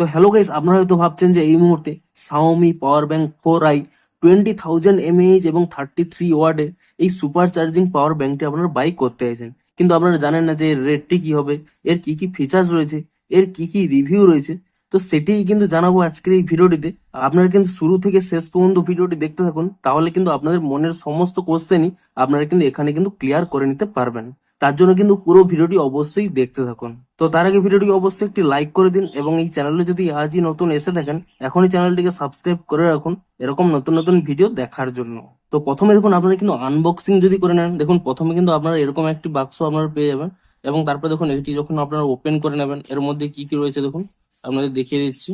তো hello guys, আপনারা হয়তো ভাবছেন যে এই মুহূর্তে Xiaomi power bank 4i 20,000 mAh এবং 33 ওয়াটের এই সুপার চার্জিং পাওয়ার ব্যাংকটি আপনারা বাই করতে চাইছেন, কিন্তু আপনারা জানেন না যে এর রেটটি কি হবে, এর কি কি ফিচার্স রয়েছে, এর কি কি রিভিউ রয়েছে। তো সেটিই কিন্তু জানাবো আজকের এই ভিডিওটিতে। আপনারা কিন্তু শুরু থেকে শেষ পর্যন্ত ভিডিওটি দেখতে থাকুন, তাহলে কিন্তু আপনাদের মনের সমস্ত কোশ্চেনই আপনারা কিন্তু এখানে কিন্তু ক্লিয়ার করে নিতে পারবেন। তার জন্য কিন্তু পুরো ভিডিওটি অবশ্যই দেখতে থাকুন। তো তার আগে ভিডিওটি অবশ্যই একটি লাইক করে দিন, এবং এই চ্যানেলে যদি আজই নতুন এসে থাকেন এখনই চ্যানেলটিকে সাবস্ক্রাইব করে রাখুন এরকম নতুন নতুন ভিডিও দেখার জন্য। তো প্রথমে দেখুন, আপনারা কিন্তু আনবক্সিং যদি করে নেন, দেখুন প্রথমে কিন্তু আপনারা এরকম একটি বাক্স আপনারা পেয়ে যাবেন, এবং তারপরে দেখুন এটি যখন আপনারা ওপেন করে নেবেন এর মধ্যে কি কি রয়েছে দেখুন আপনাদের দেখিয়ে দিচ্ছি।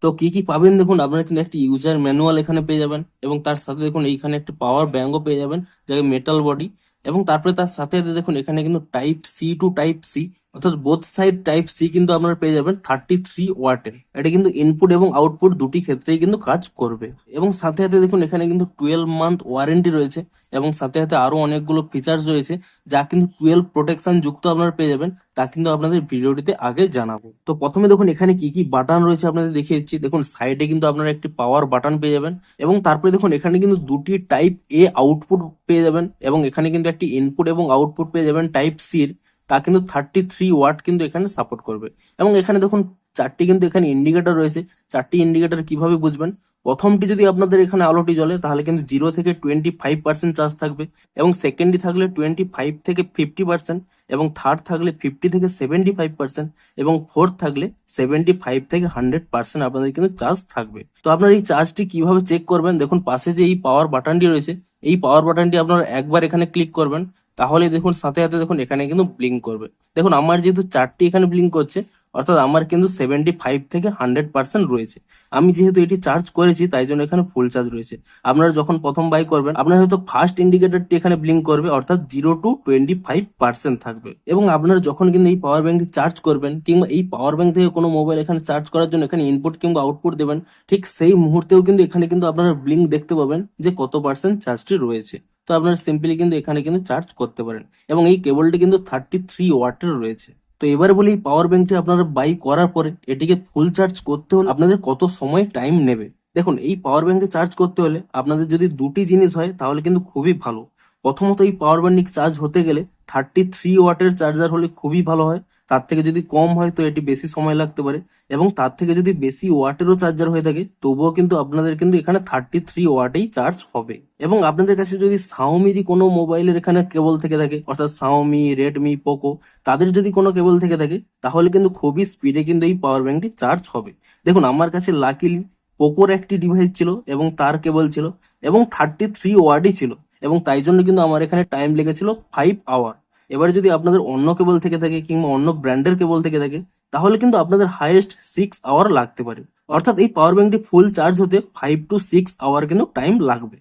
তো কি কি পাবেন দেখুন, আপনারা কিন্তু একটি ইউজার ম্যানুয়াল এখানে পেয়ে যাবেন, এবং তার সাথে দেখুন এইখানে একটি পাওয়ার ব্যাঙ্কও পেয়ে যাবেন, যাকে মেটাল বডি। এবং তারপরে তার সাথে সাথে দেখুন এখানে কিন্তু type C to type C, অর্থাৎ বোথ সাইড টাইপ সি কিন্তু আপনারা পেয়ে যাবেন 33 ওয়াটের। এটা কিন্তু ইনপুট এবং আউটপুট দুটি ক্ষেত্রেই কিন্তু কাজ করবে। এবং সাথে সাথে দেখুন এখানে কিন্তু 12 মান্থ ওয়ারেন্টি রয়েছে, এবং সাথে সাথে আরো অনেকগুলো ফিচার্স রয়েছে যা কিন্তু 12 প্রোটেকশন যুক্ত আপনারা পেয়ে যাবেন। তা কিন্তু আপনাদের ভিডিওটিতে আগে জানাবো। তো প্রথমে দেখুন এখানে কি কি বাটন রয়েছে আপনাদের দেখিয়ে দিচ্ছি। দেখুন সাইডে কিন্তু আপনারা একটি পাওয়ার বাটন পেয়ে যাবেন, এবং তারপরে দেখুন এখানে কিন্তু দুটি টাইপ এ আউটপুট পেয়ে যাবেন, এবং এখানে কিন্তু একটি ইনপুট এবং আউটপুট পেয়ে যাবেন টাইপ সির। তা কিন্তু 33 ওয়াট কিন্তু এখানে সাপোর্ট করবে। এবং এখানে দেখুন চারটি কিন্তু এখানে ইন্ডিকেটর রয়েছে। চারটি ইন্ডিকেটর কিভাবে বুঝবেন, প্রথমটি যদি আপনাদের এখানে আলোটি জ্বলে তাহলে কিন্তু 0 থেকে 25% চার্জ থাকবে, এবং সেকেন্ডটি থাকলে 25 থেকে 50%, এবং থার্ড থাকলে 50 থেকে 75%, এবং ফোর্থ থাকলে 75 থেকে 100% আপনাদের কিন্তু চার্জ থাকবে। তো আপনার এই চার্জটি কিভাবে চেক করবেন, দেখুন পাশে যে এই পাওয়ার বাটনটি রয়েছে, এই পাওয়ার বাটনটি আপনারা একবার এখানে ক্লিক করবেন, তাহলে দেখুন সাথে সাথে দেখুন এখানে কিন্তু ব্লিঙ্ক করবে। দেখুন আমার যেহেতু চারটি এখানে ব্লিঙ্ক করছে, অর্থাৎ আমার কিন্তু 75 থেকে 100% রয়েছে। আমি যেহেতু এটি চার্জ করেছি তাই জন্য এখানে ফুল চার্জ রয়েছে। আপনারা যখন প্রথম বাই করবেন আপনার হয়তো ফার্স্ট ইন্ডিকেটরটি এখানে ব্লিঙ্ক করবে, অর্থাৎ 0 to 25% থাকবে। এবং আপনারা যখন কিন্তু এই পাওয়ার ব্যাংকটি চার্জ করবেন, কিংবা এই পাওয়ার ব্যাংক থেকে কোনো মোবাইল এখানে চার্জ করার জন্য এখানে ইনপুট কিংবা আউটপুট দেবেন, ঠিক সেই মুহূর্তেও কিন্তু এখানে কিন্তু আপনারা ব্লিঙ্ক দেখতে পাবেন যে কত পার্সেন্ট চার্জটি রয়েছে। তো আপনারা সিম্পলি কিন্তু এখানে কিন্তু চার্জ করতে পারেন, এবং এই কেবলটি কিন্তু 33 ওয়াটের রয়েছে। তো এবারে বলি এই পাওয়ার ব্যাংকটি আপনারা বাই করার পরে এটিকে ফুল চার্জ করতে হলে আপনাদের কত সময় টাইম নেবে। দেখুন এই পাওয়ার ব্যাংকটি চার্জ করতে হলে আপনাদের যদি দুটি জিনিস হয় তাহলে কিন্তু খুবই ভালো। প্রথমত এই পাওয়ার ব্যাংক চার্জ হতে গেলে 33 ওয়াটের চার্জার হলে খুবই ভালো হয়। তার থেকে যদি কম হয় তো এটি বেশি সময় লাগতে পারে, এবং তার থেকে যদি বেশি ওয়াটেরও চার্জার হয়ে থাকে তবুও কিন্তু আপনাদের কিন্তু এখানে 33 ওয়াটেই চার্জ হবে। এবং আপনাদের কাছে যদি Xiaomi কোনো মোবাইলের এখানে কেবল থেকে থাকে, অর্থাৎ Xiaomi, Redmi, Poco, তাদের যদি কোনো কেবল থেকে থাকে তাহলে কিন্তু খুবই স্পিডে কিন্তু এই পাওয়ার ব্যাংকটি চার্জ হবে। দেখুন আমার কাছে লাকিলি পোকোর একটি ডিভাইস ছিল এবং তার কেবল ছিল, এবং 33 ওয়াটই ছিল, এবং তাই জন্য কিন্তু আমার এখানে টাইম লেগেছিল 5 আওয়ার। এবারে যদি আপনাদের অন্য কেবল থেকে থাকে কিংবা অন্য ব্র্যান্ডের কেবল থেকে থাকে তাহলে কিন্তু আপনাদের হাইয়েস্ট 6 আওয়ার লাগতে পারে। অর্থাৎ এই পাওয়ার ব্যাংকটি ফুল চার্জ হতে 5 to 6 আওয়ার কিন্তু টাইম লাগবে।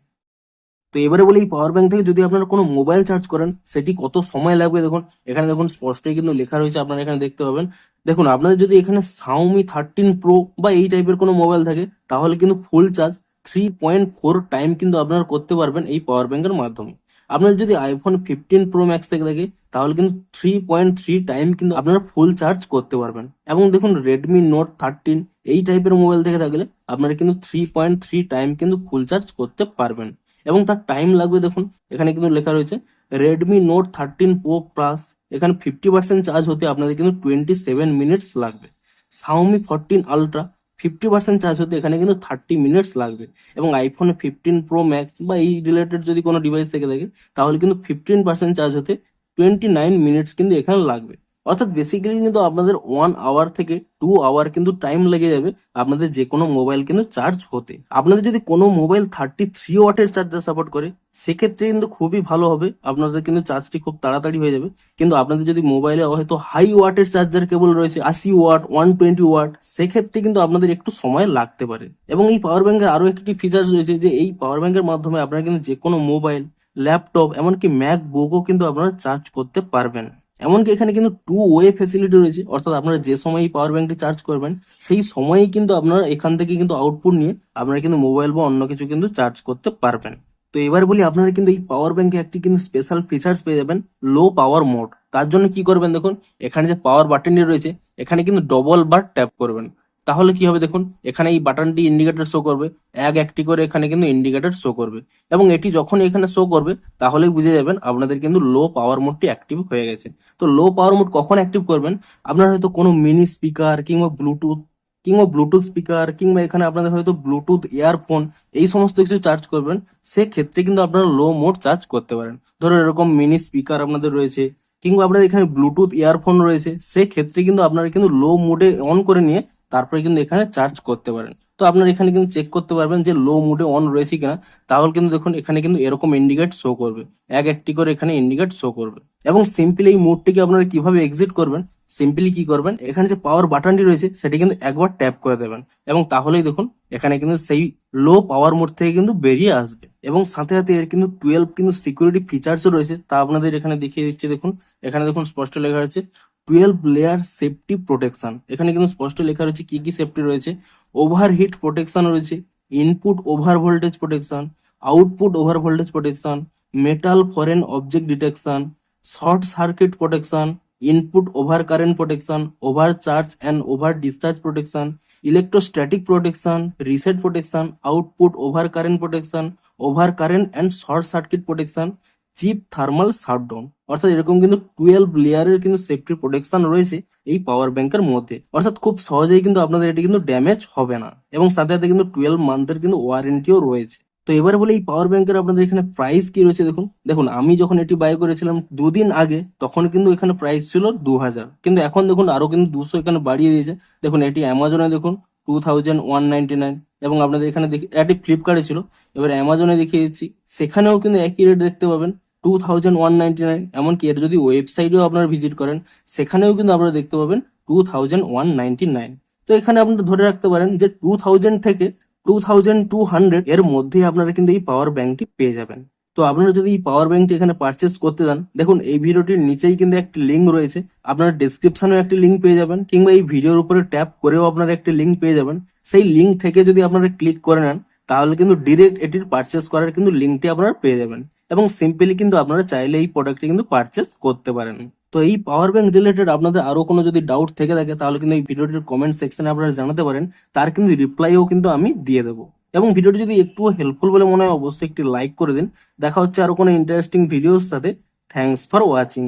তো এবারে বলি এই পাওয়ার ব্যাংক থেকে যদি আপনারা কোনো মোবাইল চার্জ করেন সেটি কত সময় লাগবে, দেখুন এখানে দেখুন স্পষ্টই কিন্তু লেখা রয়েছে, আপনারা এখানে দেখতে পাবেন। দেখুন আপনাদের যদি এখানে Xiaomi 13 Pro বা এই টাইপের কোনো মোবাইল থাকে তাহলে কিন্তু ফুল চার্জ 3.4 টাইম কিন্তু আপনারা করতে পারবেন এই পাওয়ার ব্যাংকের মাধ্যমে। আপনাদের যদি iPhone 15 Pro Max থেকে থাকে তাহলে কিন্তু 3.3 টাইম কিন্তু আপনারা ফুল চার্জ করতে পারবেন। এবং দেখুন Redmi Note 13 এই টাইপের মোবাইল থেকে থাকলে আপনারা কিন্তু 3.3 টাইম কিন্তু ফুল চার্জ করতে পারবেন, এবং তার টাইম লাগবে। দেখুন এখানে কিন্তু লেখা রয়েছে Redmi Note 13 Pro Plus, এখানে 50% চার্জ হতে আপনাদের কিন্তু 27 মিনিটস লাগবে। Xiaomi 14 Ultra 50% চার্জ হতে এখানে কিন্তু 30 মিনিটস লাগবে, এবং iPhone 15 Pro Max বা এই রিলেটেড যদি কোনো ডিভাইস থেকে থাকে তাহলে কিন্তু 15% চার্জ হতে 29 মিনিটস কিন্তু এখানে লাগবে। অর্থাৎ বেসিক্যালি কিন্তু আপনাদের 1 আওয়ার থেকে 2 আওয়ার কিন্তু টাইম লেগে যাবে আপনাদের যে কোনো মোবাইল কিন্তু চার্জ হতে। আপনাদের যদি কোনো মোবাইল 33 ওয়াটের চার্জার সাপোর্ট করে সেক্ষেত্রে কিন্তু খুবই ভালো হবে, আপনাদের কিন্তু চার্জটি খুব তাড়াতাড়ি হয়ে যাবে। কিন্তু আপনাদের যদি মোবাইলে হয়তো হাই ওয়াটের চার্জার কেবল রয়েছে 80 ওয়াট 120 ওয়াট, সেক্ষেত্রে কিন্তু আপনাদের একটু সময় লাগতে পারে। এবং এই পাওয়ার ব্যাংকের আরো একটি ফিচার্স রয়েছে যে এই পাওয়ার ব্যাংকের মাধ্যমে আপনারা কিন্তু যে কোনো মোবাইল, ল্যাপটপ, এমনকি ম্যাকবুকও কিন্তু আপনারা চার্জ করতে পারবেন। এমনকি এখানে কিন্তু 2 ওয়ে ফেসিলিটি রয়েছে, অর্থাৎ আপনারা যে সময় এই পাওয়ার ব্যাংকটি চার্জ করবেন সেই সময়ই কিন্তু আপনারা এখান থেকে কিন্তু আউটপুট নিয়ে আপনারা কিন্তু মোবাইল বা অন্য কিছু কিন্তু চার্জ করতে পারবেন। তো এবার বলি, আপনারা কিন্তু এই পাওয়ার ব্যাংকে একটি কিন্তু স্পেশাল ফিচার্স পেয়ে যাবেন, লো পাওয়ার মোড। তার জন্য কি করবেন দেখুন, এখানে যে পাওয়ার বাটনটি রয়েছে এখানে কিন্তু ডবল বার ট্যাপ করবেন। তাহলে কি হবে দেখুন, এখানে এই বাটনটি ইন্ডিকেটর শো করবে, একটি করে এখানে কিন্তু ইন্ডিকেটর শো করবে। এবং এটি যখন এখানে শো করবে তাহলেই বুঝে যাবেন আপনাদের কিন্তু লো পাওয়ার মোডটি অ্যাক্টিভ হয়ে গেছে। তো লো পাওয়ার মোড কখন অ্যাক্টিভ করবেন, আপনার হয়তো কোনো মিনি স্পিকার কিংবা ব্লুটুথ স্পিকার কিংবা এখানে আপনাদের হয়তো ব্লুটুথ ইয়ারফোন এই সমস্ত কিছু চার্জ করবেন, সেক্ষেত্রে কিন্তু আপনারা লো মোড চার্জ করতে পারেন। ধরো এরকম মিনি স্পিকার আপনাদের রয়েছে কিংবা আপনাদের এখানে ব্লুটুথ ইয়ারফোন রয়েছে, সেক্ষেত্রে কিন্তু আপনারা কিন্তু লো মোডে অন করে নিয়ে তারপরে কিন্তু এখানে চার্জ করতে পারেন। তো আপনারা এখানে কিন্তু চেক করতে পারবেন যে লো মোডে অন রয়েছে কিনা। তাহলে কিন্তু দেখুন এখানে কিন্তু এরকম ইন্ডিকেট শো করবে, একটি করে এখানে ইন্ডিকেট শো করবে। এবং সিম্পলি এই মোডটিকে আপনারা কিভাবে এক্সিট করবেন, সিম্পলি কি করবেন, এখানে যে পাওয়ার বাটনটি রয়েছে সেটি কিন্তু একবার ট্যাপ করে দেবেন এবং তাহলেই দেখুন এখানে কিন্তু সেই লো পাওয়ার মোড থেকে কিন্তু বেরিয়ে আসবে। এবং সাথে সাথে এর কিন্তু 12 কিন্তু সিকিউরিটি ফিচার্সও রয়েছে, তা আপনাদের এখানে দেখিয়ে দিচ্ছে। দেখুন এখানে দেখুন স্পষ্ট লেখা আছে 12 লেয়ার সেফটি প্রোটেকশন। এখানে কিন্তু স্পষ্ট লেখা রয়েছে কি কি সেফটি রয়েছে। ওভারহিট প্রোটেকশন রয়েছে, input over voltage protection, output over voltage protection, metal foreign object detection, short circuit protection, input over current protection, over charge and over discharge protection, electrostatic protection, reset protection, output over current protection, over current and short circuit protection, chip thermal shutdown. অর্থাৎ এরকম কিন্তু 12 লেয়ারের কিন্তু safety protection রয়েছে এই পাওয়ার ব্যাংকের মধ্যে। অর্থাৎ খুব সহজেই কিন্তু আপনাদের এটি কিন্তু ড্যামেজ হবে না এবং সাথে সাথে কিন্তু 12 মান্থের কিন্তু ওয়ারেন্টিও রয়েছে। তো এবারে বলে এই পাওয়ার ব্যাংকের আপনাদের এখানে প্রাইস কি রয়েছে দেখুন। দেখুন আমি যখন এটি বাই করেছিলাম 2 দিন আগে তখন কিন্তু এখানে প্রাইস ছিল 2000, কিন্তু এখন দেখুন আরো কিন্তু 200 এখানে বাড়িয়ে দিয়েছে। দেখুন এটি অ্যামাজনে দেখুন 2199, এবং আপনাদের এখানে দেখি এটি ফ্লিপকার্টে ছিল, এবার অ্যামাজনে দেখিয়ে দিচ্ছি, সেখানেও কিন্তু একই রেট দেখতে পাবেন 2199। এমনকি এর যদি ওয়েবসাইটেও আপনারা ভিজিট করেন সেখানেও কিন্তু আপনারা দেখতে পাবেন 2199। তো এখানে আপনারা ধরে রাখতে পারেন যে 2000 থেকে 2200 এর মধ্যেই আপনারা কিন্তু এই পাওয়ার ব্যাংকটি পেয়ে যাবেন। তো আপনারা যদি এই পাওয়ার ব্যাংকটি এখানে পারচেস করতে চান, দেখুন এই ভিডিওটির নিচেই কিন্তু একটি লিঙ্ক রয়েছে, আপনারা ডেসক্রিপশনেও একটি লিঙ্ক পেয়ে যাবেন কিংবা এই ভিডিওর উপরে ট্যাপ করেও আপনারা একটি লিঙ্ক পেয়ে যাবেন। সেই লিঙ্ক থেকে যদি আপনারা ক্লিক করে নেন তাহলে কিন্তু ডিরেক্ট এটির পারচেস করার কিন্তু লিঙ্কটি আপনারা পেয়ে যাবেন এবং সিম্পলি কিন্তু আপনারা চাইলে এই প্রোডাক্টটি কিন্তু পারচেস করতে পারেন। তো এই পাওয়ার ব্যাংক রিলেটেড আপনাদের আরো কোনো যদি ডাউট থেকে থাকে তাহলে কিন্তু এই ভিডিওটির কমেন্ট সেকশনে আপনারা জানাতে পারেন, তার কিন্তু রিপ্লাইও কিন্তু আমি দিয়ে দেবো। এবং ভিডিওটি যদি একটুও হেল্পফুল বলে মনে হয় অবশ্যই একটি লাইক করে দিন। দেখা হচ্ছে আরো কোনো ইন্টারেস্টিং ভিডিওর সাথে। Thanks for watching.